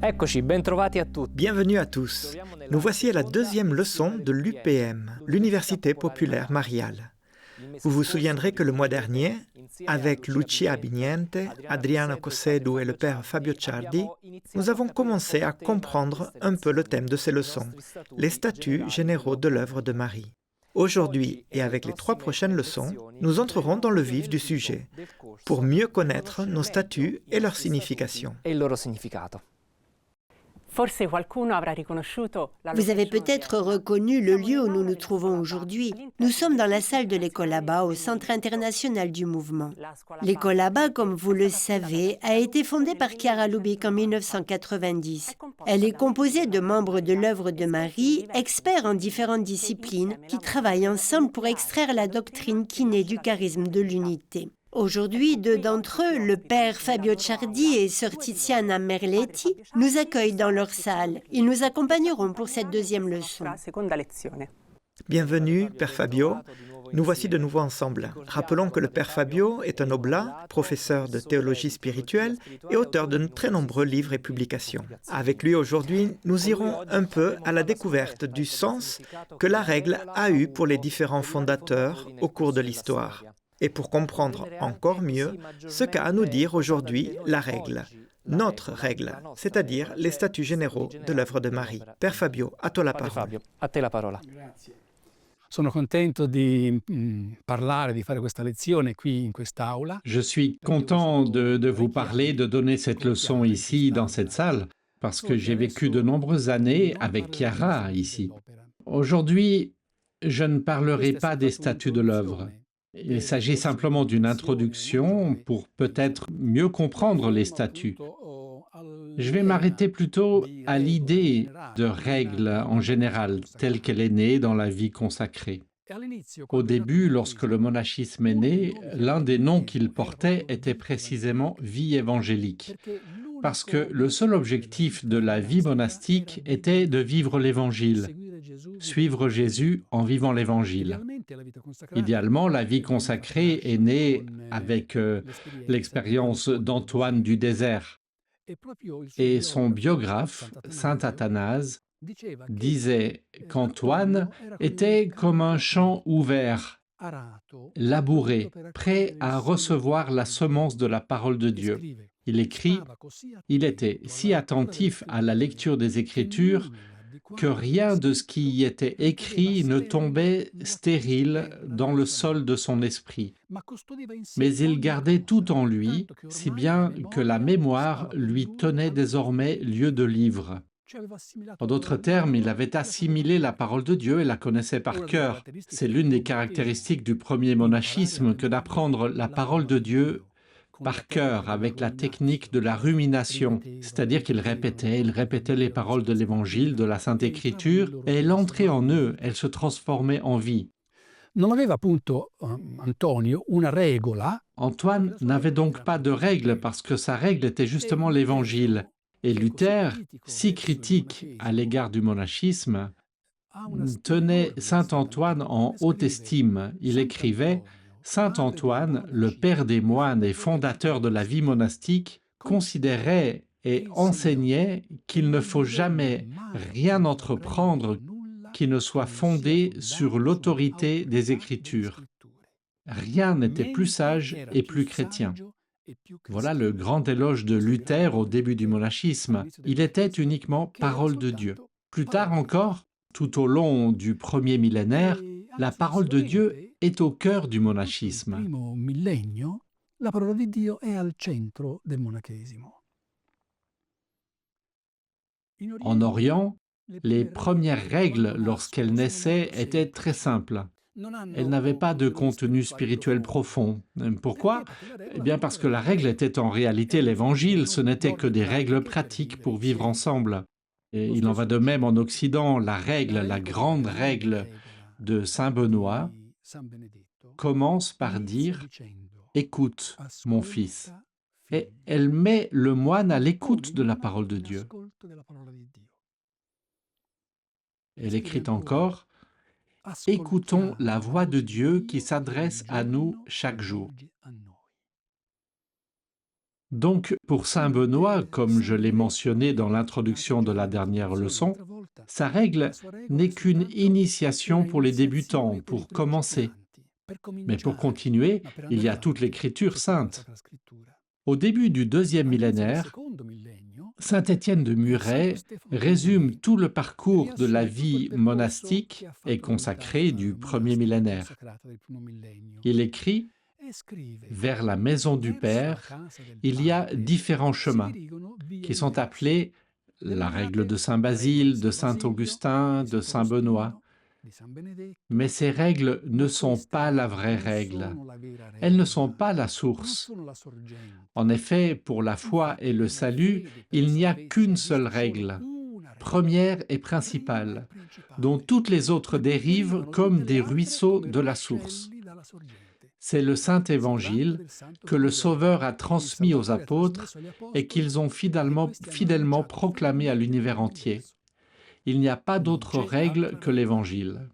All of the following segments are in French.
Eccoci, bentrovati a tutti. Bienvenue à tous. Nous voici à la deuxième leçon de l'UPM, l'Université populaire Mariale. Vous vous souviendrez que le mois dernier, avec Lucia Biniente, Adriana Cossedu et le père Fabio Ciardi, nous avons commencé à comprendre un peu le thème de ces leçons, les statuts généraux de l'œuvre de Marie. Aujourd'hui et avec les 3 prochaines leçons, nous entrerons dans le vif du sujet, pour mieux connaître nos statuts et leur signification. Vous avez peut-être reconnu le lieu où nous nous trouvons aujourd'hui. Nous sommes dans la salle de l'École Abba, au Centre international du mouvement. L'École Abba, comme vous le savez, a été fondée par Chiara Lubich en 1990. Elle est composée de membres de l'œuvre de Marie, experts en différentes disciplines, qui travaillent ensemble pour extraire la doctrine qui naît du charisme de l'unité. Aujourd'hui, 2 d'entre eux, le père Fabio Ciardi et sœur Tiziana Merletti, nous accueillent dans leur salle. Ils nous accompagneront pour cette deuxième leçon. Bienvenue, Père Fabio. Nous voici de nouveau ensemble. Rappelons que le Père Fabio est un oblat, professeur de théologie spirituelle et auteur de très nombreux livres et publications. Avec lui aujourd'hui, nous irons un peu à la découverte du sens que la règle a eu pour les différents fondateurs au cours de l'histoire. Et pour comprendre encore mieux ce qu'a à nous dire aujourd'hui la règle, notre règle, c'est-à-dire les statuts généraux de l'œuvre de Marie. Père Fabio, à toi la parole. Sono contento di parlare, di fare questa lezione qui in quest'aula. Je suis content de vous parler, de donner cette leçon ici, dans cette salle, parce que j'ai vécu de nombreuses années avec Chiara ici. Aujourd'hui, je ne parlerai pas des statuts de l'œuvre. Il s'agit simplement d'une introduction pour peut-être mieux comprendre les statuts. Je vais m'arrêter plutôt à l'idée de règle en général, telle qu'elle est née dans la vie consacrée. Au début, lorsque le monachisme est né, l'un des noms qu'il portait était précisément vie évangélique, parce que le seul objectif de la vie monastique était de vivre l'Évangile, suivre Jésus en vivant l'Évangile. Idéalement, la vie consacrée est née avec l'expérience d'Antoine du désert. Et son biographe, saint Athanase, disait qu'Antoine était comme un champ ouvert, labouré, prêt à recevoir la semence de la parole de Dieu. Il écrit « Il était si attentif à la lecture des Écritures que rien de ce qui y était écrit ne tombait stérile dans le sol de son esprit. Mais il gardait tout en lui, si bien que la mémoire lui tenait désormais lieu de livre. » En d'autres termes, il avait assimilé la parole de Dieu et la connaissait par cœur. C'est l'une des caractéristiques du premier monachisme que d'apprendre la parole de Dieu par cœur, avec la technique de la rumination, c'est-à-dire qu'il répétait les paroles de l'Évangile, de la Sainte Écriture, et elle entrait en eux, elle se transformait en vie. Antoine n'avait donc pas de règle, parce que sa règle était justement l'Évangile. Et Luther, si critique à l'égard du monachisme, tenait saint Antoine en haute estime. Il écrivait « Saint Antoine, le père des moines et fondateur de la vie monastique, considérait et enseignait qu'il ne faut jamais rien entreprendre qui ne soit fondé sur l'autorité des Écritures. Rien n'était plus sage et plus chrétien. » Voilà le grand éloge de Luther au début du monachisme. Il était uniquement parole de Dieu. Plus tard encore, tout au long du premier millénaire, la parole de Dieu est au cœur du monachisme. En Orient, les premières règles, lorsqu'elles naissaient, étaient très simples. Elles n'avaient pas de contenu spirituel profond. Pourquoi? Eh bien parce que la règle était en réalité l'Évangile, ce n'était que des règles pratiques pour vivre ensemble. Et il en va de même en Occident, la règle, la grande règle de saint Benoît, commence par dire « Écoute, mon fils ». Et elle met le moine à l'écoute de la parole de Dieu. Elle écrit encore « Écoutons la voix de Dieu qui s'adresse à nous chaque jour. » Donc, pour saint Benoît, comme je l'ai mentionné dans l'introduction de la dernière leçon, sa règle n'est qu'une initiation pour les débutants, pour commencer. Mais pour continuer, il y a toute l'Écriture sainte. Au début du 2e millénaire, saint Étienne de Muret résume tout le parcours de la vie monastique et consacrée du 1er millénaire. Il écrit « Vers la maison du Père, il y a différents chemins qui sont appelés la règle de saint Basile, de saint Augustin, de saint Benoît. Mais ces règles ne sont pas la vraie règle. Elles ne sont pas la source. En effet, pour la foi et le salut, il n'y a qu'une seule règle, première et principale, dont toutes les autres dérivent comme des ruisseaux de la source. C'est le Saint Évangile que le Sauveur a transmis aux apôtres et qu'ils ont fidèlement proclamé à l'univers entier. Il n'y a pas d'autre règle que l'Évangile.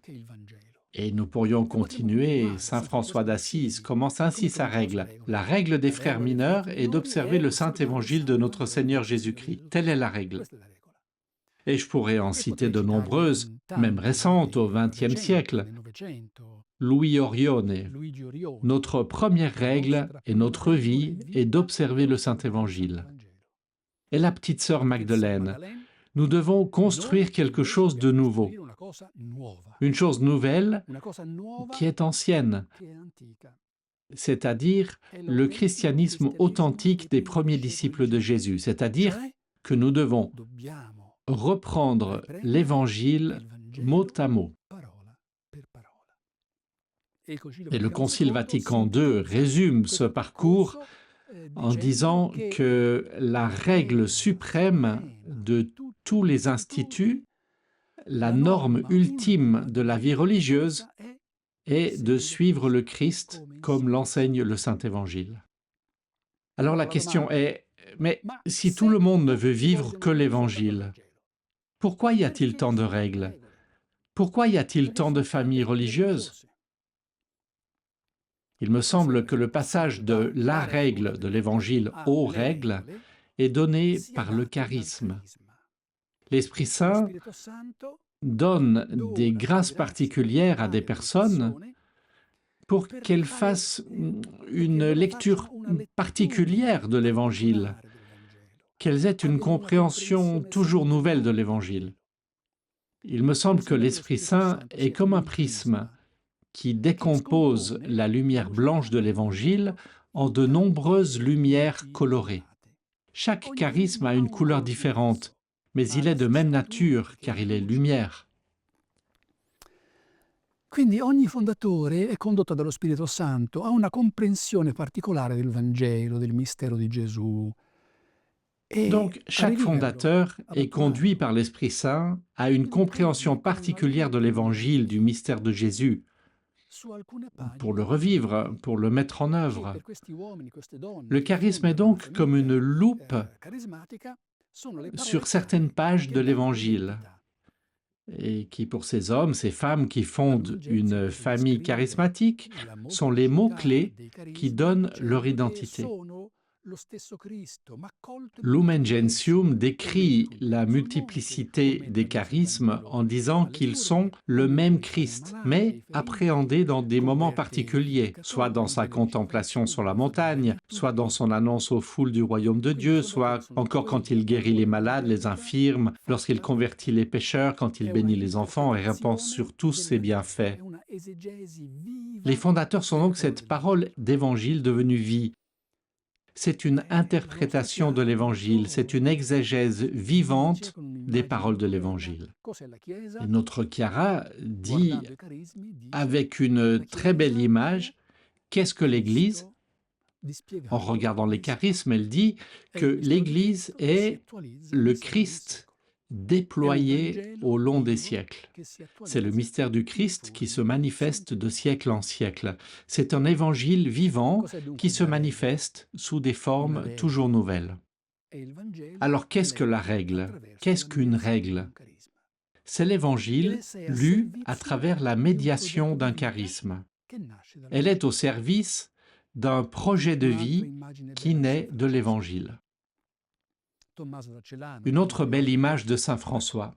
Et nous pourrions continuer, saint François d'Assise commence ainsi sa règle. La règle des frères mineurs est d'observer le Saint Évangile de notre Seigneur Jésus-Christ. Telle est la règle. Et je pourrais en citer de nombreuses, même récentes, au XXe siècle. Louis Orione. Notre première règle et notre vie est d'observer le Saint-Évangile. Et la petite sœur Magdeleine. Nous devons construire quelque chose de nouveau. Une chose nouvelle qui est ancienne, c'est-à-dire le christianisme authentique des premiers disciples de Jésus, c'est-à-dire que nous devons reprendre l'Évangile mot à mot. Et le Concile Vatican II résume ce parcours en disant que la règle suprême de tous les instituts, la norme ultime de la vie religieuse est de suivre le Christ comme l'enseigne le Saint-Évangile. Alors la question est, mais si tout le monde ne veut vivre que l'Évangile, pourquoi y a-t-il tant de règles? Pourquoi y a-t-il tant de familles religieuses? Il me semble que le passage de la règle de l'Évangile aux règles est donné par le charisme. L'Esprit Saint donne des grâces particulières à des personnes pour qu'elles fassent une lecture particulière de l'Évangile, qu'elles aient une compréhension toujours nouvelle de l'Évangile. Il me semble que l'Esprit Saint est comme un prisme qui décompose la lumière blanche de l'Évangile en de nombreuses lumières colorées. Chaque charisme a une couleur différente, mais il est de même nature, car il est lumière. Quindi ogni fondatore è condotto dallo Spirito Santo a una comprensione particolare del Vangelo, del mistero di Gesù. Donc, chaque fondateur est conduit par l'Esprit Saint à une compréhension particulière de l'Évangile, du mystère de Jésus, pour le revivre, pour le mettre en œuvre. Le charisme est donc comme une loupe sur certaines pages de l'Évangile, et qui, pour ces hommes, ces femmes qui fondent une famille charismatique, sont les mots-clés qui donnent leur identité. Lumen Gentium décrit la multiplicité des charismes en disant qu'ils sont le même Christ, mais appréhendés dans des moments particuliers, soit dans sa contemplation sur la montagne, soit dans son annonce aux foules du royaume de Dieu, soit encore quand il guérit les malades, les infirmes, lorsqu'il convertit les pécheurs, quand il bénit les enfants et répand sur tous ses bienfaits. Les fondateurs sont donc cette parole d'évangile devenue vie. C'est une interprétation de l'Évangile, c'est une exégèse vivante des paroles de l'Évangile. Et notre Chiara dit, avec une très belle image, qu'est-ce que l'Église? En regardant les charismes, elle dit que l'Église est le Christ déployé au long des siècles. C'est le mystère du Christ qui se manifeste de siècle en siècle. C'est un évangile vivant qui se manifeste sous des formes toujours nouvelles. Alors qu'est-ce que la règle? Qu'est-ce qu'une règle? C'est l'évangile lu à travers la médiation d'un charisme. Elle est au service d'un projet de vie qui naît de l'Évangile. Une autre belle image de saint François.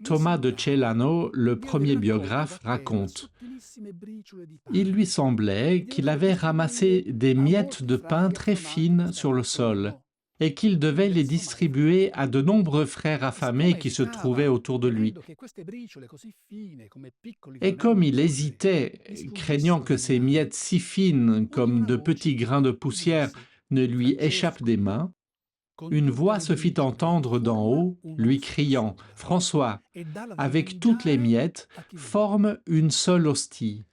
Thomas de Celano, le premier biographe, raconte « Il lui semblait qu'il avait ramassé des miettes de pain très fines sur le sol et qu'il devait les distribuer à de nombreux frères affamés qui se trouvaient autour de lui. Et comme il hésitait, craignant que ces miettes si fines comme de petits grains de poussière ne lui échappent des mains, une voix se fit entendre d'en haut, lui criant « François, avec toutes les miettes, forme une seule hostie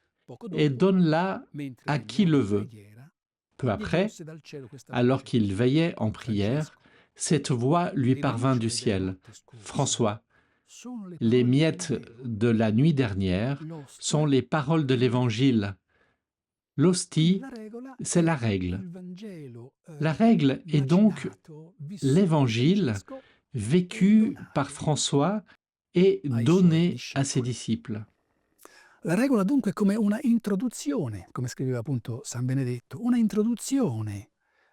et donne-la à qui le veut. » Peu après, alors qu'il veillait en prière, cette voix lui parvint du ciel. « François, les miettes de la nuit dernière sont les paroles de l'Évangile. L'hostie, c'est la règle. La règle est donc l'Évangile vécu par François et donné à ses disciples. La regola dunque è come una introduzione, come scriveva appunto San Benedetto, una introduzione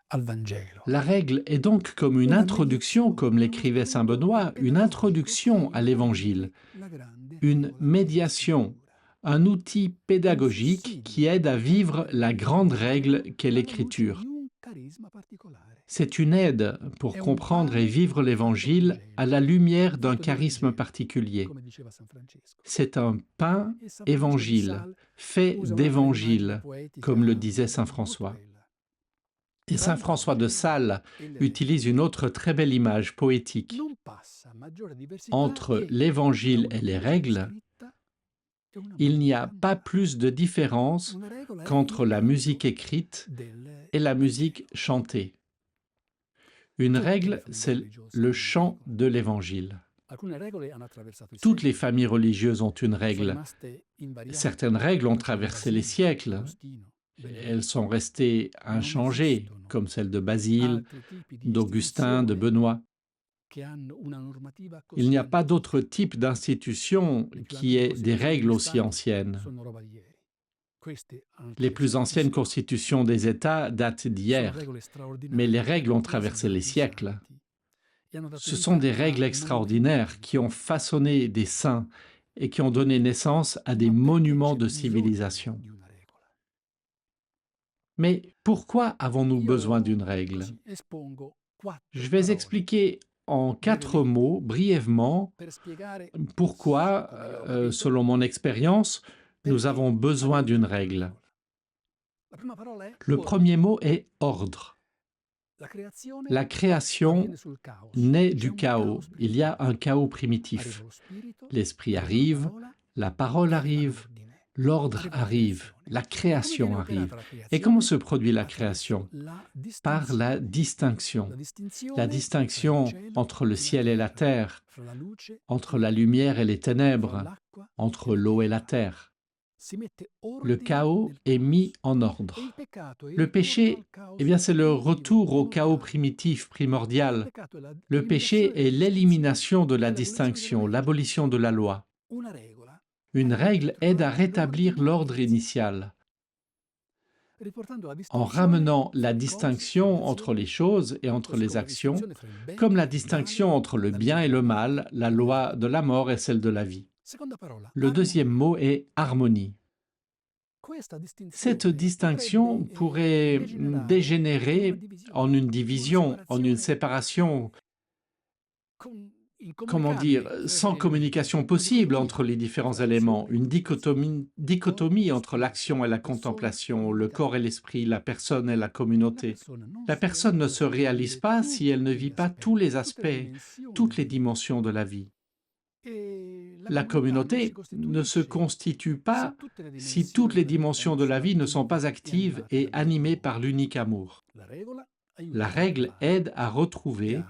al Vangelo. La règle est donc comme une introduction, comme l'écrivait saint Benoît, une introduction à l'Évangile, une médiation, un outil pédagogique qui aide à vivre la grande règle qu'est l'Écriture. C'est une aide pour comprendre et vivre l'Évangile à la lumière d'un charisme particulier. C'est un pain évangile, fait d'évangile, comme le disait saint François. Et saint François de Sales utilise une autre très belle image poétique. Entre l'Évangile et les règles, il n'y a pas plus de différence qu'entre la musique écrite et la musique chantée. Une règle, c'est le chant de l'Évangile. Toutes les familles religieuses ont une règle. Certaines règles ont traversé les siècles. Elles sont restées inchangées, comme celle de Basile, d'Augustin, de Benoît. Il n'y a pas d'autre type d'institution qui ait des règles aussi anciennes. Les plus anciennes constitutions des États datent d'hier, mais les règles ont traversé les siècles. Ce sont des règles extraordinaires qui ont façonné des saints et qui ont donné naissance à des monuments de civilisation. Mais pourquoi avons-nous besoin d'une règle? Je vais expliquer en 4 mots, brièvement, pourquoi, selon mon expérience, nous avons besoin d'une règle. Le premier mot est ordre. La création naît du chaos. Il y a un chaos primitif. L'esprit arrive, la parole arrive, l'ordre arrive, la création arrive. Et comment se produit la création? Par la distinction. La distinction entre le ciel et la terre, entre la lumière et les ténèbres, entre l'eau et la terre. Le chaos est mis en ordre. Le péché, eh bien, c'est le retour au chaos primitif, primordial. Le péché est l'élimination de la distinction, l'abolition de la loi. Une règle aide à rétablir l'ordre initial. En ramenant la distinction entre les choses et entre les actions, comme la distinction entre le bien et le mal, la loi de la mort et celle de la vie. Le deuxième mot est harmonie. Cette distinction pourrait dégénérer en une division, en une séparation, comment dire, sans communication possible entre les différents éléments, une dichotomie entre l'action et la contemplation, le corps et l'esprit, la personne et la communauté. La personne ne se réalise pas si elle ne vit pas tous les aspects, toutes les dimensions de la vie. La communauté ne se constitue pas si toutes les dimensions de la vie ne sont pas actives et animées par l'unique amour. La règle aide à retrouver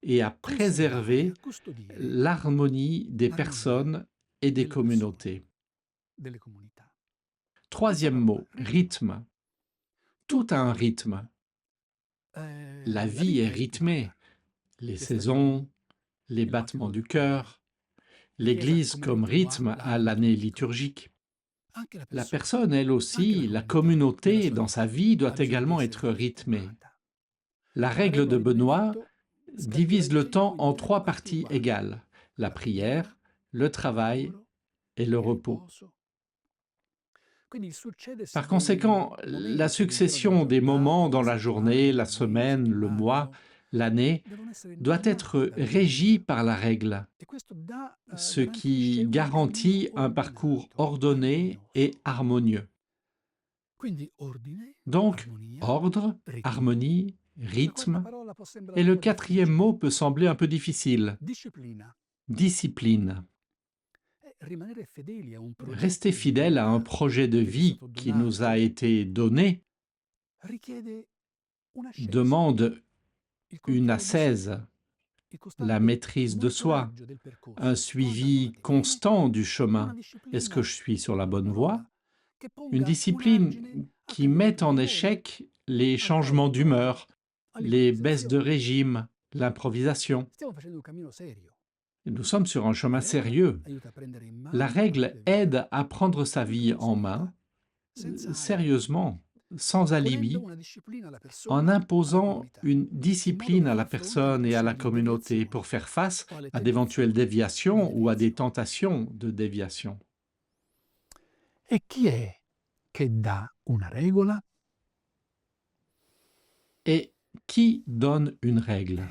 et à préserver l'harmonie des personnes et des communautés. Troisième mot, rythme. Tout a un rythme. La vie est rythmée. Les saisons, les battements du cœur, l'Église comme rythme à l'année liturgique. La personne, elle aussi, la communauté dans sa vie doit également être rythmée. La règle de Benoît divise le temps en 3 parties égales: la prière, le travail et le repos. Par conséquent, la succession des moments dans la journée, la semaine, le mois, l'année doit être régie par la règle, ce qui garantit un parcours ordonné et harmonieux. Donc, ordre, harmonie, rythme, et le 4e mot peut sembler un peu difficile: discipline. Rester fidèle à un projet de vie qui nous a été donné demande une ascèse, la maîtrise de soi, un suivi constant du chemin. Est-ce que je suis sur la bonne voie? Une discipline qui met en échec les changements d'humeur, les baisses de régime, l'improvisation. Nous sommes sur un chemin sérieux. La règle aide à prendre sa vie en main, sérieusement, sans alibi, en imposant une discipline à la personne et à la communauté pour faire face à d'éventuelles déviations ou à des tentations de déviation. E chi è che dà una regola? Et qui donne une règle?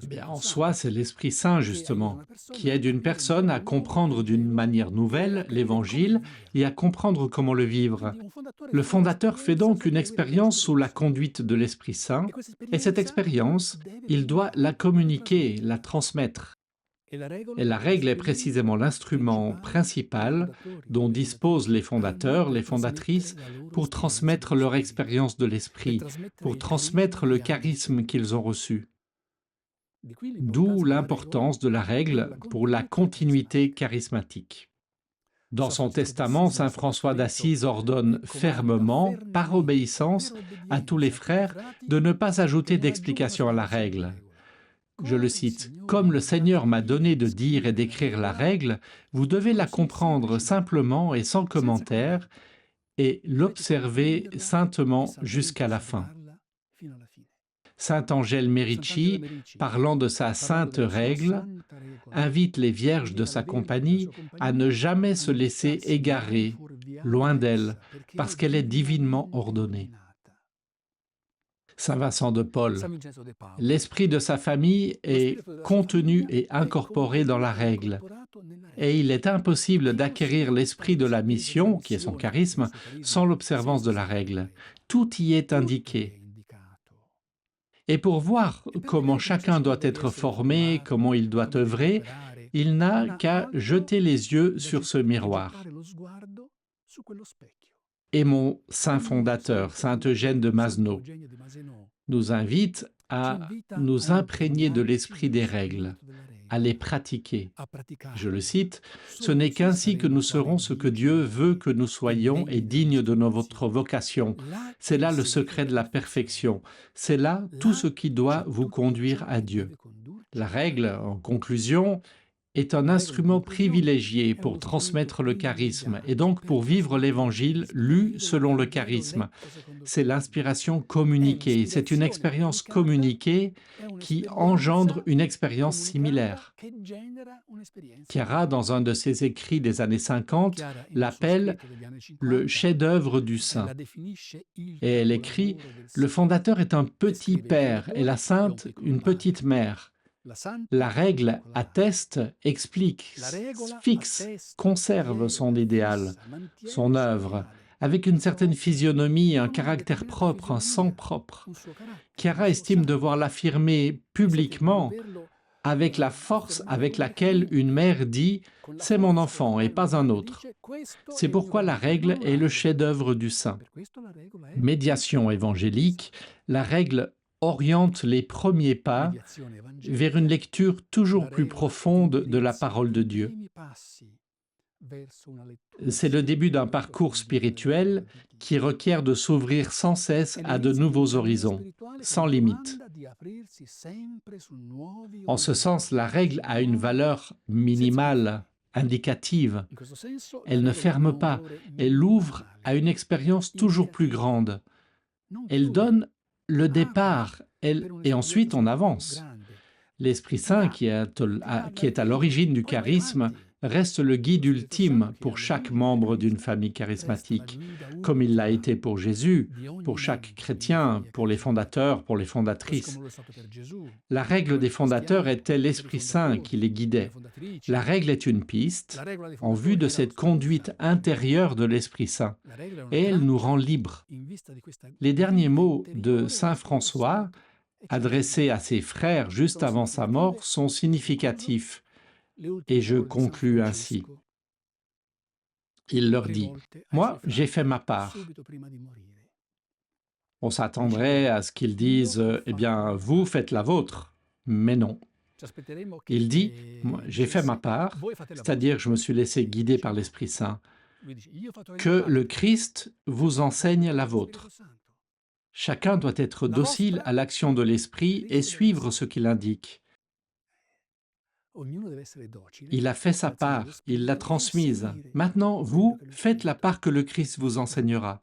Bien, en soi, c'est l'Esprit Saint, justement, qui aide une personne à comprendre d'une manière nouvelle l'Évangile et à comprendre comment le vivre. Le fondateur fait donc une expérience sous la conduite de l'Esprit Saint, et cette expérience, il doit la communiquer, la transmettre. Et la règle est précisément l'instrument principal dont disposent les fondateurs, les fondatrices, pour transmettre leur expérience de l'Esprit, pour transmettre le charisme qu'ils ont reçu. D'où l'importance de la règle pour la continuité charismatique. Dans son testament, saint François d'Assise ordonne fermement, par obéissance, à tous les frères de ne pas ajouter d'explication à la règle. Je le cite: « Comme le Seigneur m'a donné de dire et d'écrire la règle, vous devez la comprendre simplement et sans commentaire et l'observer saintement jusqu'à la fin. » Saint Angèle Merici, parlant de sa sainte règle, invite les vierges de sa compagnie à ne jamais se laisser égarer, loin d'elle, parce qu'elle est divinement ordonnée. Saint Vincent de Paul, l'esprit de sa famille est contenu et incorporé dans la règle, et il est impossible d'acquérir l'esprit de la mission, qui est son charisme, sans l'observance de la règle. Tout y est indiqué. Et pour voir comment chacun doit être formé, comment il doit œuvrer, il n'a qu'à jeter les yeux sur ce miroir. Et mon saint fondateur, saint Eugène de Mazenod, nous invite à nous imprégner de l'esprit des règles, à les pratiquer. Je le cite: « Ce n'est qu'ainsi que nous serons ce que Dieu veut que nous soyons et dignes de notre vocation. C'est là le secret de la perfection. C'est là tout ce qui doit vous conduire à Dieu. » La règle, en conclusion, est un instrument privilégié pour transmettre le charisme et donc pour vivre l'Évangile lu selon le charisme. C'est l'inspiration communiquée, c'est une expérience communiquée qui engendre une expérience similaire. Chiara, dans un de ses écrits des années 50, l'appelle le chef-d'œuvre du saint. Et elle écrit: « Le fondateur est un petit père et la sainte une petite mère. La règle atteste, explique, fixe, conserve son idéal, son œuvre, avec une certaine physionomie, un caractère propre, un sang propre. Chiara estime devoir l'affirmer publiquement avec la force avec laquelle une mère dit « c'est mon enfant et pas un autre ». C'est pourquoi la règle est le chef-d'œuvre du saint. Médiation évangélique, la règle oriente les premiers pas vers une lecture toujours plus profonde de la parole de Dieu. C'est le début d'un parcours spirituel qui requiert de s'ouvrir sans cesse à de nouveaux horizons, sans limite. En ce sens, la règle a une valeur minimale indicative. Elle ne ferme pas, elle ouvre à une expérience toujours plus grande. Elle donne le départ, et ensuite on avance. L'Esprit Saint, qui est à l'origine du charisme, reste le guide ultime pour chaque membre d'une famille charismatique, comme il l'a été pour Jésus, pour chaque chrétien, pour les fondateurs, pour les fondatrices. La règle des fondateurs était l'Esprit Saint qui les guidait. La règle est une piste en vue de cette conduite intérieure de l'Esprit Saint, et elle nous rend libres. Les derniers mots de Saint François, adressés à ses frères juste avant sa mort, sont significatifs. Et je conclus ainsi. Il leur dit, « Moi, j'ai fait ma part. » On s'attendrait à ce qu'ils disent, « Eh bien, vous faites la vôtre. » Mais non. Il dit, « Moi, j'ai fait ma part, c'est-à-dire que je me suis laissé guider par l'Esprit Saint. Que le Christ vous enseigne la vôtre. Chacun doit être docile à l'action de l'Esprit et suivre ce qu'il indique. Il a fait sa part, il l'a transmise. Maintenant, vous, faites la part que le Christ vous enseignera.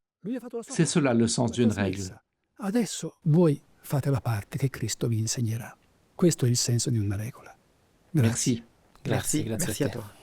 C'est cela le sens d'une règle. Adesso voi fate la parte che Cristo vi insegnerà. Questo è il senso di una regola. Merci. Merci à toi.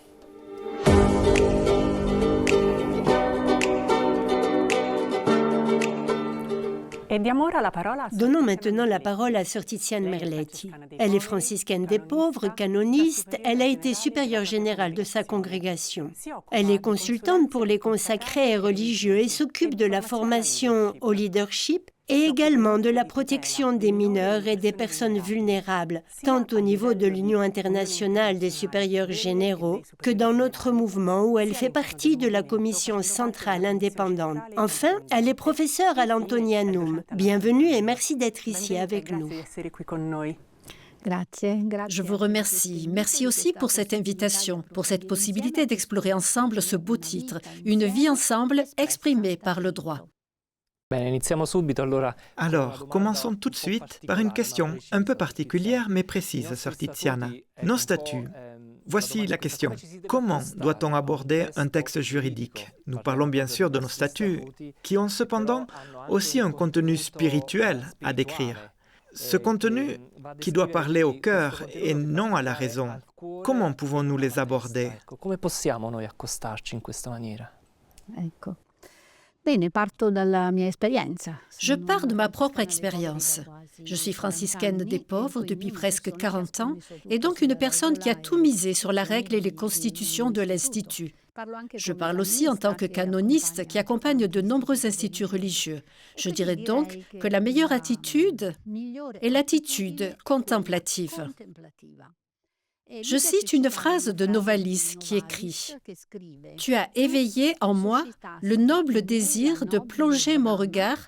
Donnons maintenant la parole à Sœur Tiziane Merletti. Elle est franciscaine des pauvres, canoniste, elle a été supérieure générale de sa congrégation. Elle est consultante pour les consacrés et religieux et s'occupe de la formation au leadership et également de la protection des mineurs et des personnes vulnérables, tant au niveau de l'Union internationale des supérieurs généraux que dans notre mouvement où elle fait partie de la commission centrale indépendante. Enfin, elle est professeure à l'Antonianum. Bienvenue et merci d'être ici avec nous. Je vous remercie. Merci aussi pour cette invitation, pour cette possibilité d'explorer ensemble ce beau titre, Une vie ensemble exprimée par le droit. Alors, commençons tout de suite par une question un peu particulière mais précise, Sœur Tiziana. Nos statuts. Voici la question. Comment doit-on aborder un texte juridique? Nous parlons bien sûr de nos statuts, qui ont cependant aussi un contenu spirituel à décrire. Ce contenu qui doit parler au cœur et non à la raison. Comment pouvons-nous les aborder? Je pars de ma propre expérience. Je suis franciscaine des pauvres depuis presque 40 ans et donc une personne qui a tout misé sur la règle et les constitutions de l'Institut. Je parle aussi en tant que canoniste qui accompagne de nombreux instituts religieux. Je dirais donc que la meilleure attitude est l'attitude contemplative. Je cite une phrase de Novalis qui écrit « Tu as éveillé en moi le noble désir de plonger mon regard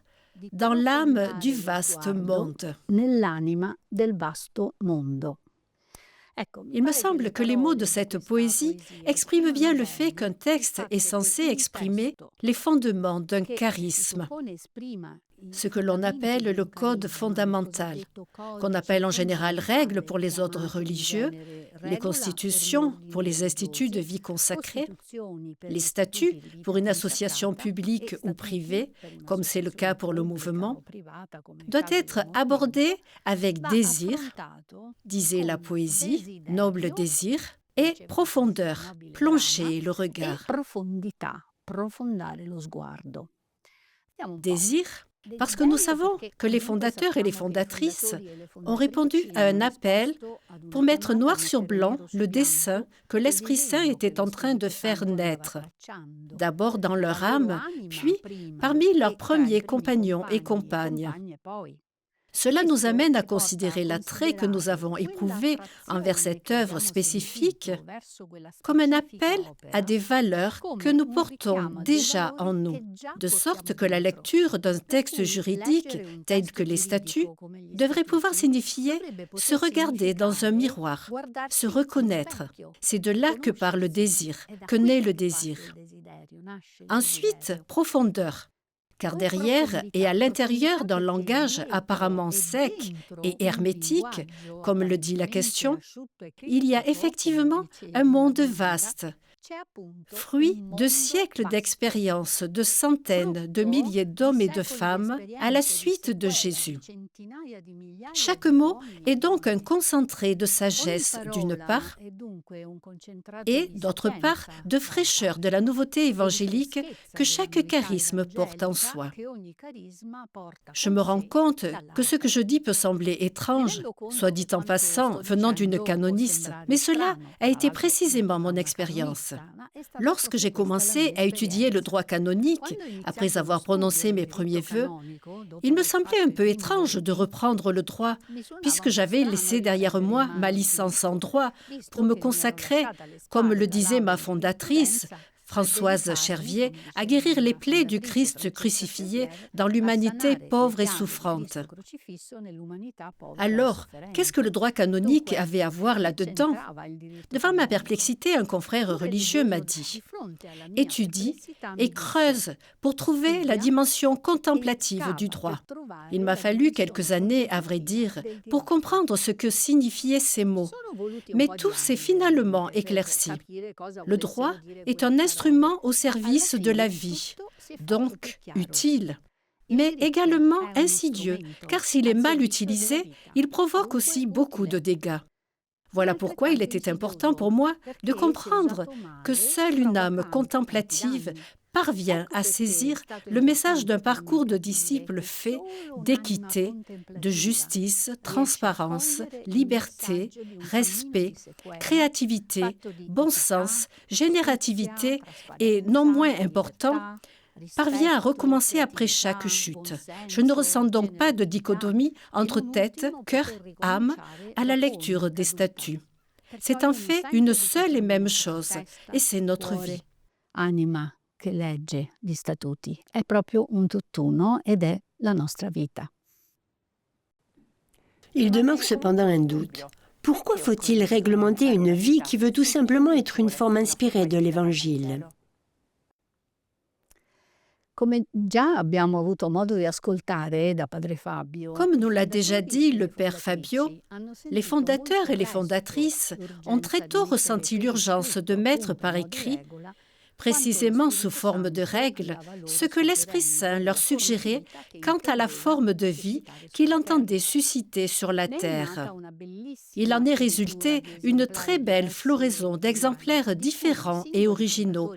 dans l'âme du vaste monde. » Il me semble que les mots de cette poésie expriment bien le fait qu'un texte est censé exprimer les fondements d'un charisme, ce que l'on appelle le code fondamental, qu'on appelle en général règles pour les ordres religieux, les constitutions pour les instituts de vie consacrés, les statuts pour une association publique ou privée, comme c'est le cas pour le mouvement, doit être abordé avec désir, disait la poésie, noble désir, et profondeur, plonger le regard. Désir, parce que nous savons que les fondateurs et les fondatrices ont répondu à un appel pour mettre noir sur blanc le dessein que l'Esprit Saint était en train de faire naître, d'abord dans leur âme, puis parmi leurs premiers compagnons et compagnes. Cela nous amène à considérer l'attrait que nous avons éprouvé envers cette œuvre spécifique comme un appel à des valeurs que nous portons déjà en nous, de sorte que la lecture d'un texte juridique tel que les statuts devrait pouvoir signifier se regarder dans un miroir, se reconnaître. C'est de là que part le désir, que naît le désir. Ensuite, profondeur. car derrière et à l'intérieur d'un langage apparemment sec et hermétique, comme le dit la question, il y a effectivement un monde vaste, fruit de siècles d'expérience de centaines de milliers d'hommes et de femmes à la suite de Jésus. Chaque mot est donc un concentré de sagesse d'une part et d'autre part de fraîcheur de la nouveauté évangélique que chaque charisme porte en soi. Je me rends compte que ce que je dis peut sembler étrange, soit dit en passant venant d'une canoniste, mais cela a été précisément mon expérience. Lorsque j'ai commencé à étudier le droit canonique, après avoir prononcé mes premiers vœux, il me semblait un peu étrange de reprendre le droit, puisque j'avais laissé derrière moi ma licence en droit pour me consacrer, comme le disait ma fondatrice, Françoise Chervier, à guérir les plaies du Christ crucifié dans l'humanité pauvre et souffrante. Alors, qu'est-ce que le droit canonique avait à voir là-dedans? Devant ma perplexité, un confrère religieux m'a dit « Étudie et creuse pour trouver la dimension contemplative du droit. » Il m'a fallu quelques années, à vrai dire, pour comprendre ce que signifiaient ces mots. Mais tout s'est finalement éclairci. Le droit est un instrument au service de la vie, donc utile, mais également insidieux, car s'il est mal utilisé, il provoque aussi beaucoup de dégâts. Voilà pourquoi il était important pour moi de comprendre que seule une âme contemplative parvient à saisir le message d'un parcours de disciple fait d'équité, de justice, transparence, liberté, respect, créativité, bon sens, générativité et, non moins important, parvient à recommencer après chaque chute. Je ne ressens donc pas de dichotomie entre tête, cœur, âme à la lecture des statuts. C'est en fait une seule et même chose, et c'est notre vie. Anima che legge gli statuti. È proprio un tutt'uno ed è la nostra vita. Il demeure cependant un doute. Pourquoi faut-il réglementer une vie qui veut tout simplement être une forme inspirée de l'Évangile? Come già abbiamo avuto modo di ascoltare da Padre Fabio, Comme nous l'a déjà dit le Père Fabio, les fondateurs et les fondatrices ont très tôt ressenti l'urgence de mettre par écrit, précisément sous forme de règles, ce que l'Esprit Saint leur suggérait quant à la forme de vie qu'il entendait susciter sur la terre. Il en est résulté une très belle floraison d'exemplaires différents et originaux,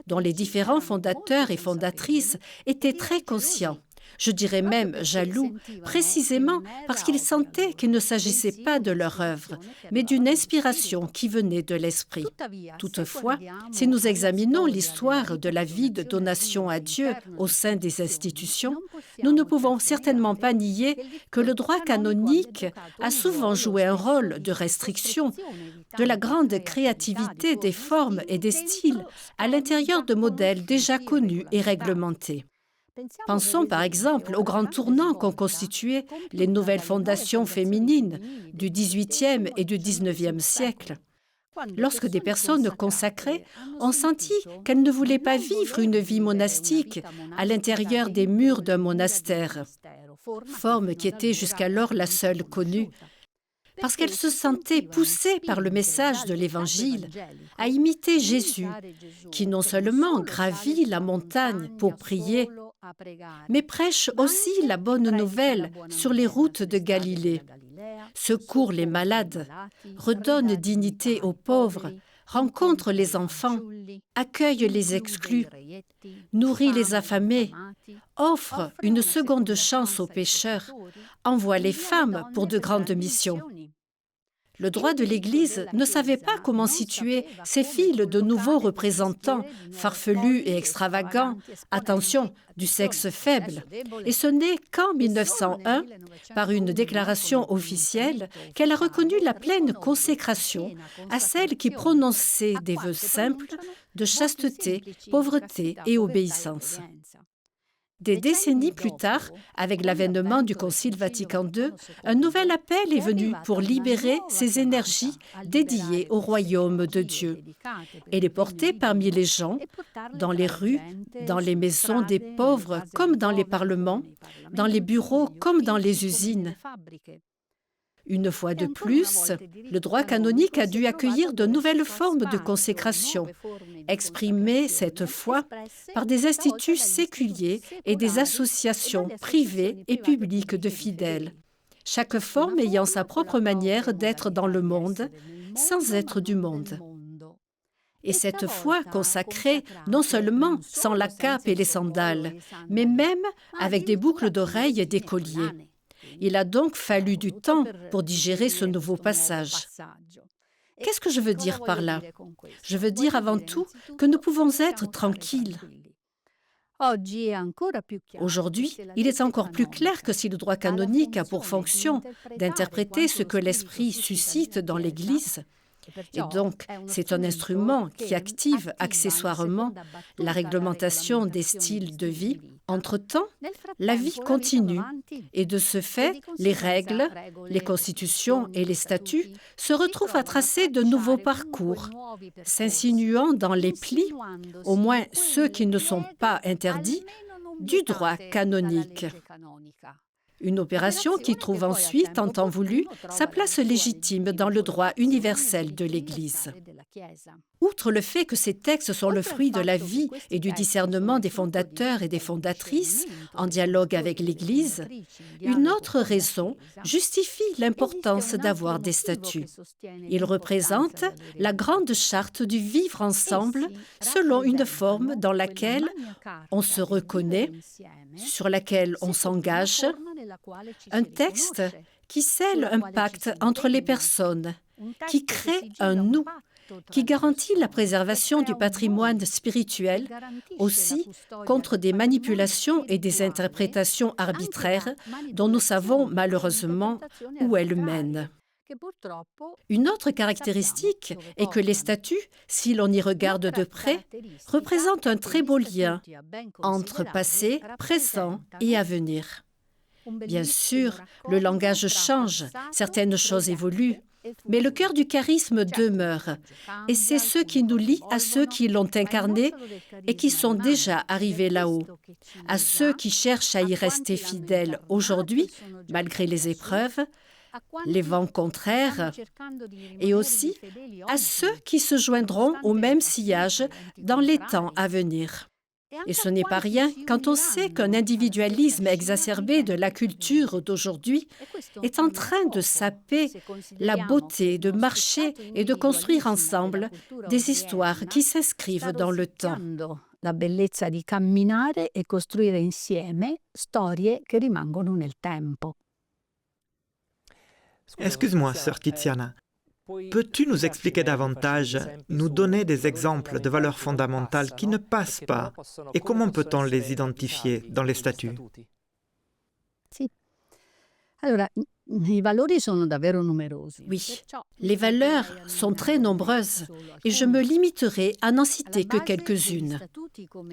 dont les différents fondateurs et fondatrices étaient très conscients. Je dirais même jaloux, précisément parce qu'ils sentaient qu'il ne s'agissait pas de leur œuvre, mais d'une inspiration qui venait de l'Esprit. Toutefois, si nous examinons l'histoire de la vie de donation à Dieu au sein des institutions, nous ne pouvons certainement pas nier que le droit canonique a souvent joué un rôle de restriction de la grande créativité des formes et des styles à l'intérieur de modèles déjà connus et réglementés. Pensons par exemple aux grands tournants qu'ont constitués les nouvelles fondations féminines du XVIIIe et du XIXe siècle. Lorsque des personnes consacrées ont senti qu'elles ne voulaient pas vivre une vie monastique à l'intérieur des murs d'un monastère, forme qui était jusqu'alors la seule connue, parce qu'elles se sentaient poussées par le message de l'Évangile à imiter Jésus, qui non seulement gravit la montagne pour prier, mais prêche aussi la bonne nouvelle sur les routes de Galilée, secourt les malades, redonne dignité aux pauvres, rencontre les enfants, accueille les exclus, nourrit les affamés, offre une seconde chance aux pécheurs, envoie les femmes pour de grandes missions. Le droit de l'Église ne savait pas comment situer ces fils de nouveaux représentants, farfelus et extravagants, attention, du sexe faible. Et ce n'est qu'en 1901, par une déclaration officielle, qu'elle a reconnu la pleine consécration à celles qui prononçaient des vœux simples de chasteté, pauvreté et obéissance. Des décennies plus tard, avec l'avènement du Concile Vatican II, un nouvel appel est venu pour libérer ces énergies dédiées au royaume de Dieu et les porter parmi les gens, dans les rues, dans les maisons des pauvres comme dans les parlements, dans les bureaux comme dans les usines. Une fois de plus, le droit canonique a dû accueillir de nouvelles formes de consécration, exprimées cette fois par des instituts séculiers et des associations privées et publiques de fidèles, chaque forme ayant sa propre manière d'être dans le monde, sans être du monde. Et cette foi consacrée, non seulement sans la cape et les sandales, mais même avec des boucles d'oreilles et des colliers. Il a donc fallu du temps pour digérer ce nouveau passage. Qu'est-ce que je veux dire par là? Je veux dire avant tout que nous pouvons être tranquilles. Aujourd'hui, il est encore plus clair que si le droit canonique a pour fonction d'interpréter ce que l'Esprit suscite dans l'Église, et donc c'est un instrument qui active accessoirement la réglementation des styles de vie, entre-temps, la vie continue et de ce fait, les règles, les constitutions et les statuts se retrouvent à tracer de nouveaux parcours, s'insinuant dans les plis, au moins ceux qui ne sont pas interdits, du droit canonique. Une opération qui trouve ensuite, en temps voulu, sa place légitime dans le droit universel de l'Église. Outre le fait que ces textes sont le fruit de la vie et du discernement des fondateurs et des fondatrices, en dialogue avec l'Église, une autre raison justifie l'importance d'avoir des statuts. Ils représentent la grande charte du vivre ensemble selon une forme dans laquelle on se reconnaît, sur laquelle on s'engage, un texte qui scelle un pacte entre les personnes, qui crée un nous, qui garantit la préservation du patrimoine spirituel, aussi contre des manipulations et des interprétations arbitraires dont nous savons malheureusement où elles mènent. Une autre caractéristique est que les statuts, si l'on y regarde de près, représentent un très beau lien entre passé, présent et avenir. Bien sûr, le langage change, certaines choses évoluent, mais le cœur du charisme demeure, et c'est ce qui nous lie à ceux qui l'ont incarné et qui sont déjà arrivés là-haut, à ceux qui cherchent à y rester fidèles aujourd'hui, malgré les épreuves, les vents contraires, et aussi à ceux qui se joindront au même sillage dans les temps à venir. Et ce n'est pas rien quand on sait qu'un individualisme exacerbé de la culture d'aujourd'hui est en train de saper la beauté de marcher et de construire ensemble des histoires qui s'inscrivent dans le temps. La bellezza di camminare e costruire insieme storie che rimangono nel tempo. Excuse-moi, sœur Tiziana. Peux-tu nous expliquer davantage, nous donner des exemples de valeurs fondamentales qui ne passent pas et comment peut-on les identifier dans les statuts? I valori sono davvero numerosi. Oui, les valeurs sont très nombreuses et je me limiterai à n'en citer que quelques-unes.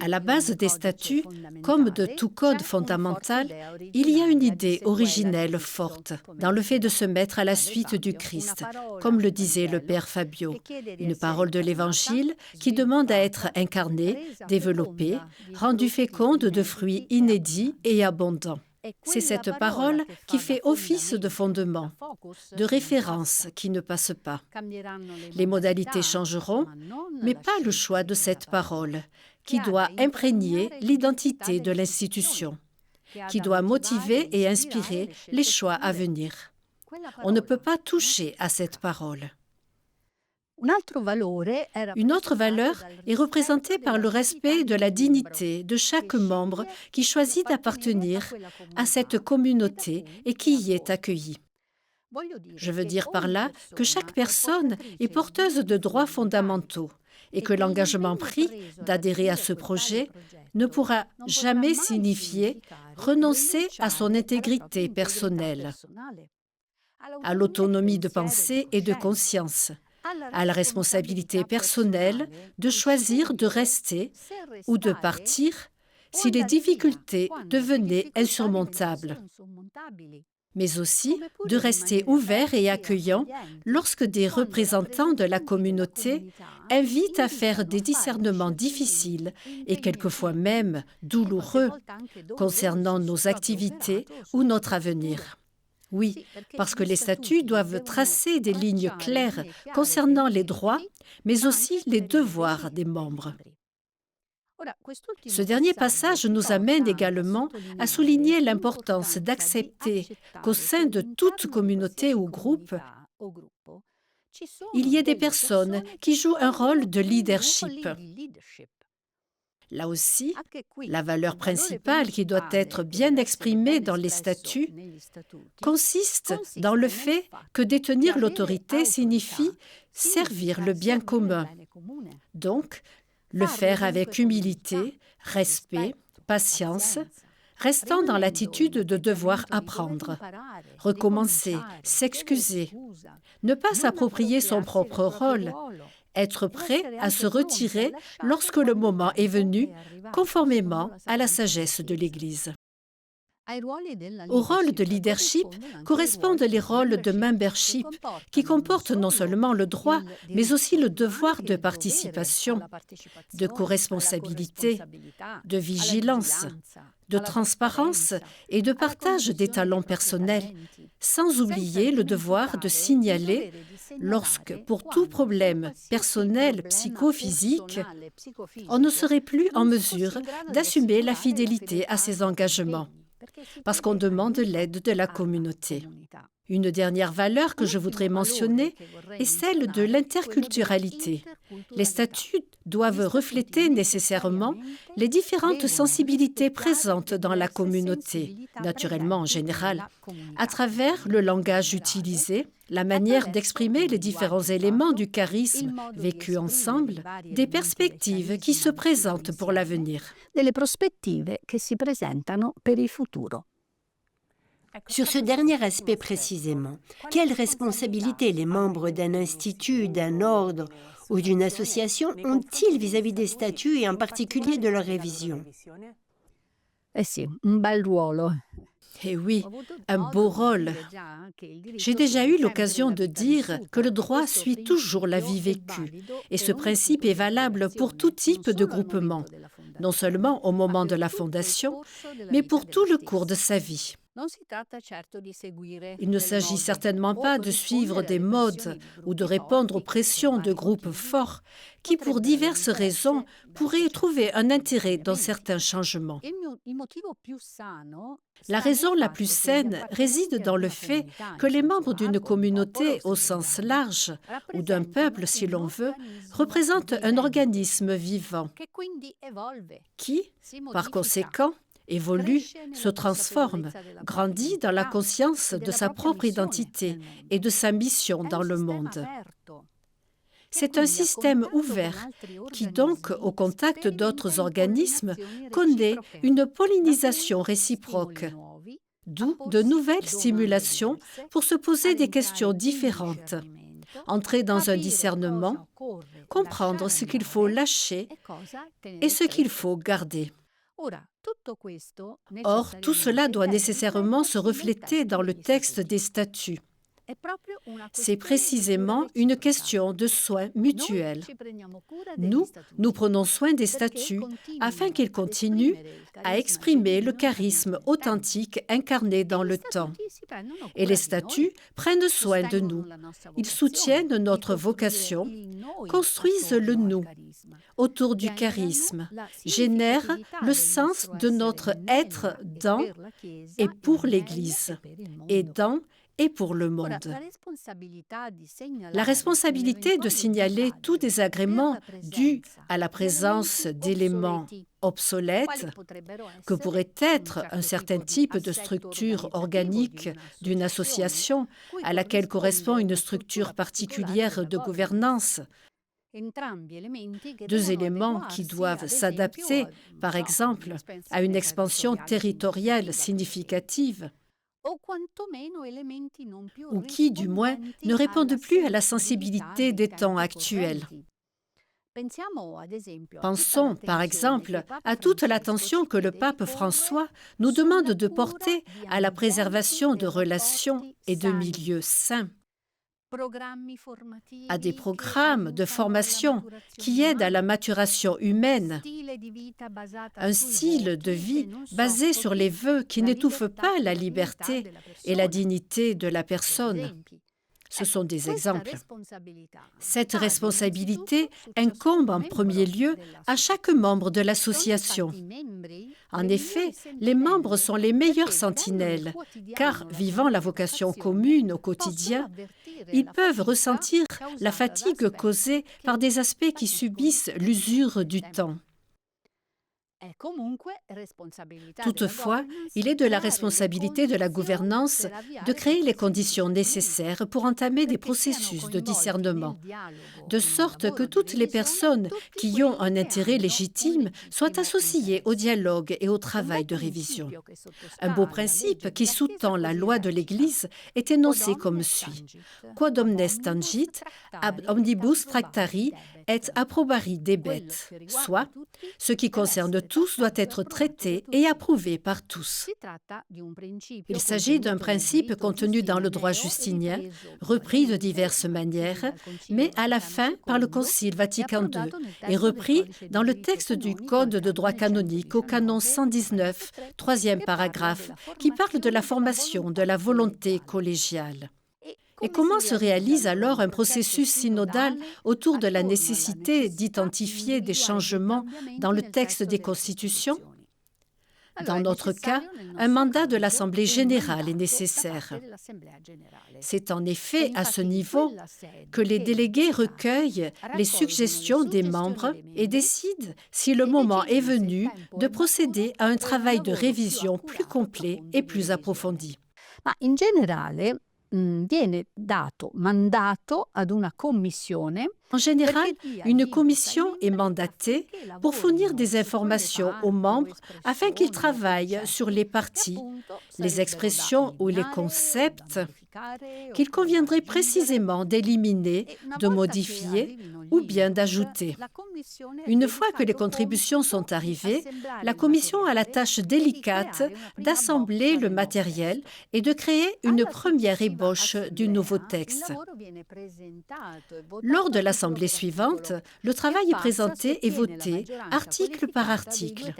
À la base des statuts, comme de tout code fondamental, il y a une idée originelle forte dans le fait de se mettre à la suite du Christ, comme le disait le Père Fabio, une parole de l'Évangile qui demande à être incarnée, développée, rendue féconde de fruits inédits et abondants. C'est cette parole qui fait office de fondement, de référence qui ne passe pas. Les modalités changeront, mais pas le choix de cette parole, qui doit imprégner l'identité de l'institution, qui doit motiver et inspirer les choix à venir. On ne peut pas toucher à cette parole. Une autre valeur est représentée par le respect de la dignité de chaque membre qui choisit d'appartenir à cette communauté et qui y est accueilli. Je veux dire par là que chaque personne est porteuse de droits fondamentaux et que l'engagement pris d'adhérer à ce projet ne pourra jamais signifier renoncer à son intégrité personnelle, à l'autonomie de pensée et de conscience, à la responsabilité personnelle de choisir de rester ou de partir si les difficultés devenaient insurmontables, mais aussi de rester ouvert et accueillant lorsque des représentants de la communauté invitent à faire des discernements difficiles et quelquefois même douloureux concernant nos activités ou notre avenir. Oui, parce que les statuts doivent tracer des lignes claires concernant les droits, mais aussi les devoirs des membres. Ce dernier passage nous amène également à souligner l'importance d'accepter qu'au sein de toute communauté ou groupe, il y ait des personnes qui jouent un rôle de leadership. Là aussi, la valeur principale qui doit être bien exprimée dans les statuts consiste dans le fait que détenir l'autorité signifie servir le bien commun. Donc, le faire avec humilité, respect, patience, restant dans l'attitude de devoir apprendre, recommencer, s'excuser, ne pas s'approprier son propre rôle, être prêt à se retirer lorsque le moment est venu, conformément à la sagesse de l'Église. Au rôle de leadership correspondent les rôles de membership qui comportent non seulement le droit, mais aussi le devoir de participation, de coresponsabilité, de vigilance, de transparence et de partage des talents personnels, sans oublier le devoir de signaler lorsque, pour tout problème personnel, psychophysique, on ne serait plus en mesure d'assumer la fidélité à ses engagements, parce qu'on demande l'aide de la communauté. Une dernière valeur que je voudrais mentionner est celle de l'interculturalité. Les statuts doivent refléter nécessairement les différentes sensibilités présentes dans la communauté, naturellement en général, à travers le langage utilisé, la manière d'exprimer les différents éléments du charisme vécu ensemble, des perspectives qui se présentent pour l'avenir. Delle prospettive che si presentano per il futuro. Sur ce dernier aspect précisément, quelles responsabilités les membres d'un institut, d'un ordre ou d'une association ont-ils vis-à-vis des statuts et en particulier de leur révision? Eh sì, un bel ruolo. Eh oui, un beau rôle. J'ai déjà eu l'occasion de dire que le droit suit toujours la vie vécue, et ce principe est valable pour tout type de groupement, non seulement au moment de la fondation, mais pour tout le cours de sa vie. Il ne s'agit certainement pas de suivre des modes ou de répondre aux pressions de groupes forts qui, pour diverses raisons, pourraient trouver un intérêt dans certains changements. La raison la plus saine réside dans le fait que les membres d'une communauté au sens large, ou d'un peuple si l'on veut, représentent un organisme vivant qui, par conséquent, évolue, se transforme, grandit dans la conscience de sa propre identité et de sa mission dans le monde. C'est un système ouvert qui donc, au contact d'autres organismes, connaît une pollinisation réciproque, d'où de nouvelles stimulations pour se poser des questions différentes, entrer dans un discernement, comprendre ce qu'il faut lâcher et ce qu'il faut garder. Or, tout cela doit nécessairement se refléter dans le texte des statuts. C'est précisément une question de soins mutuels. Nous prenons soin des statuts afin qu'ils continuent à exprimer le charisme authentique incarné dans le temps. Et les statuts prennent soin de nous. Ils soutiennent notre vocation, construisent le nous autour du charisme, génèrent le sens de notre être dans et pour l'Église, et dans et pour le monde. La responsabilité de signaler tout désagrément dû à la présence d'éléments obsolètes, que pourrait être un certain type de structure organique d'une association à laquelle correspond une structure particulière de gouvernance, deux éléments qui doivent s'adapter, par exemple, à une expansion territoriale significative, ou qui, du moins, ne répondent plus à la sensibilité des temps actuels. Pensons, par exemple, à toute l'attention que le pape François nous demande de porter à la préservation de relations et de milieux sains, à des programmes de formation qui aident à la maturation humaine, un style de vie basé sur les vœux qui n'étouffent pas la liberté et la dignité de la personne. Ce sont des exemples. Cette responsabilité incombe en premier lieu à chaque membre de l'association. En effet, les membres sont les meilleurs sentinelles, car vivant la vocation commune au quotidien, ils peuvent ressentir la fatigue causée par des aspects qui subissent l'usure du temps. Toutefois, il est de la responsabilité de la gouvernance de créer les conditions nécessaires pour entamer des processus de discernement, de sorte que toutes les personnes qui ont un intérêt légitime soient associées au dialogue et au travail de révision. Un beau principe qui sous-tend la loi de l'Église est énoncé comme suit: Quod omnes tangit, ab omnibus tractari et approbari debet, soit ce qui concerne tous doit être traité et approuvé par tous. Il s'agit d'un principe contenu dans le droit justinien, repris de diverses manières, mais à la fin par le Concile Vatican II et repris dans le texte du Code de droit canonique au canon 119, troisième paragraphe, qui parle de la formation de la volonté collégiale. Et comment se réalise alors un processus synodal autour de la nécessité d'identifier des changements dans le texte des constitutions? Dans notre cas, un mandat de l'Assemblée générale est nécessaire. C'est en effet à ce niveau que les délégués recueillent les suggestions des membres et décident, si le moment est venu, de procéder à un travail de révision plus complet et plus approfondi. En général, une commission est mandatée pour fournir des informations aux membres afin qu'ils travaillent sur les parties, les expressions ou les concepts qu'il conviendrait précisément d'éliminer, de modifier ou bien d'ajouter. Une fois que les contributions sont arrivées, la commission a la tâche délicate d'assembler le matériel et de créer une première ébauche du nouveau texte. Lors de l'assemblée suivante, le travail est présenté et voté article par article.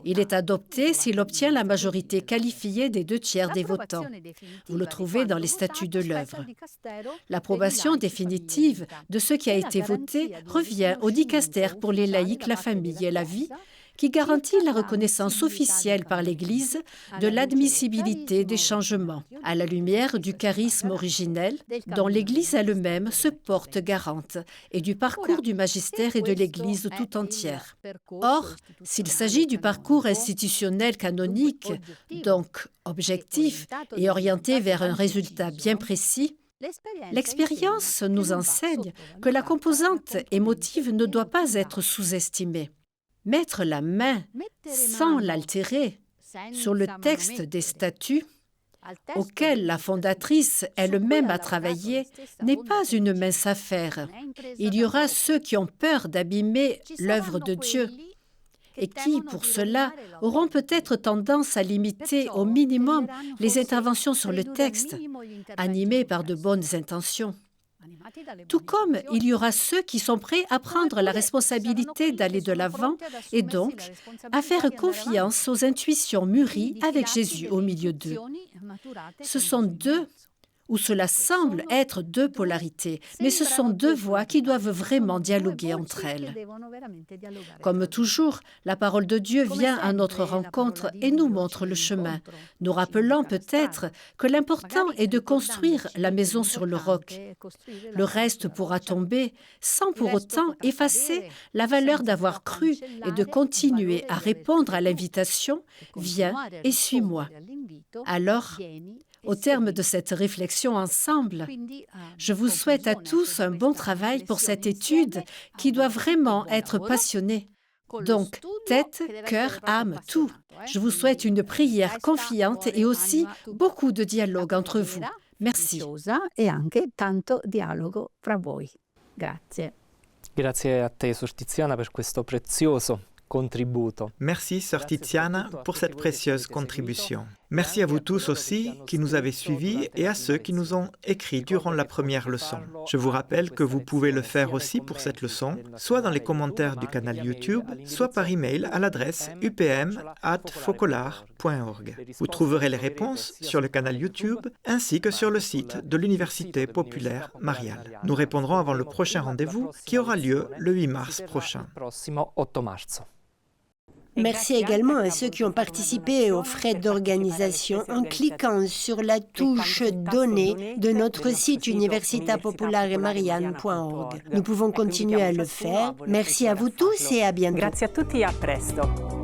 Il est adopté s'il obtient la majorité qualifiée des 2/3 des votants. Vous le trouvez dans les statuts de l'œuvre. L'approbation définitive de ce qui a été voté revient au dicaster pour les laïcs, la famille et la vie, qui garantit la reconnaissance officielle par l'Église de l'admissibilité des changements, à la lumière du charisme originel dont l'Église elle-même se porte garante et du parcours du magistère et de l'Église tout entière. Or, s'il s'agit du parcours institutionnel canonique, donc objectif et orienté vers un résultat bien précis, l'expérience nous enseigne que la composante émotive ne doit pas être sous-estimée. Mettre la main, sans l'altérer, sur le texte des statuts, auquel la fondatrice elle-même a travaillé, n'est pas une mince affaire. Il y aura ceux qui ont peur d'abîmer l'œuvre de Dieu et qui, pour cela, auront peut-être tendance à limiter au minimum les interventions sur le texte, animés par de bonnes intentions. Tout comme il y aura ceux qui sont prêts à prendre la responsabilité d'aller de l'avant et donc à faire confiance aux intuitions mûries avec Jésus au milieu d'eux. Ce sont deux, ou cela semble être deux polarités, mais ce sont deux voix qui doivent vraiment dialoguer entre elles. Comme toujours, la parole de Dieu vient à notre rencontre et nous montre le chemin, nous rappelant peut-être que l'important est de construire la maison sur le roc. Le reste pourra tomber sans pour autant effacer la valeur d'avoir cru et de continuer à répondre à l'invitation « Viens et suis-moi ». Alors, au terme de cette réflexion ensemble, je vous souhaite à tous un bon travail pour cette étude qui doit vraiment être passionnée. Donc, tête, cœur, âme, tout. Je vous souhaite une prière confiante et aussi beaucoup de dialogue entre vous. Merci. E anche tanto dialogo fra voi. Grazie. Grazie a te, Sor Tiziana, per questo prezioso contributo. Merci, Sœur Tiziana, pour cette précieuse contribution. Merci à vous tous aussi qui nous avez suivis et à ceux qui nous ont écrit durant la première leçon. Je vous rappelle que vous pouvez le faire aussi pour cette leçon, soit dans les commentaires du canal YouTube, soit par email à l'adresse upm@focolare.org. Vous trouverez les réponses sur le canal YouTube ainsi que sur le site de l'Université populaire Mariale. Nous répondrons avant le prochain rendez-vous qui aura lieu le 8 mars prochain. Merci également à ceux qui ont participé aux frais d'organisation en cliquant sur la touche « Donner » de notre site universitapopularemariane.org. Nous pouvons continuer à le faire. Merci à vous tous et à bientôt. Grazie a tutti e a presto.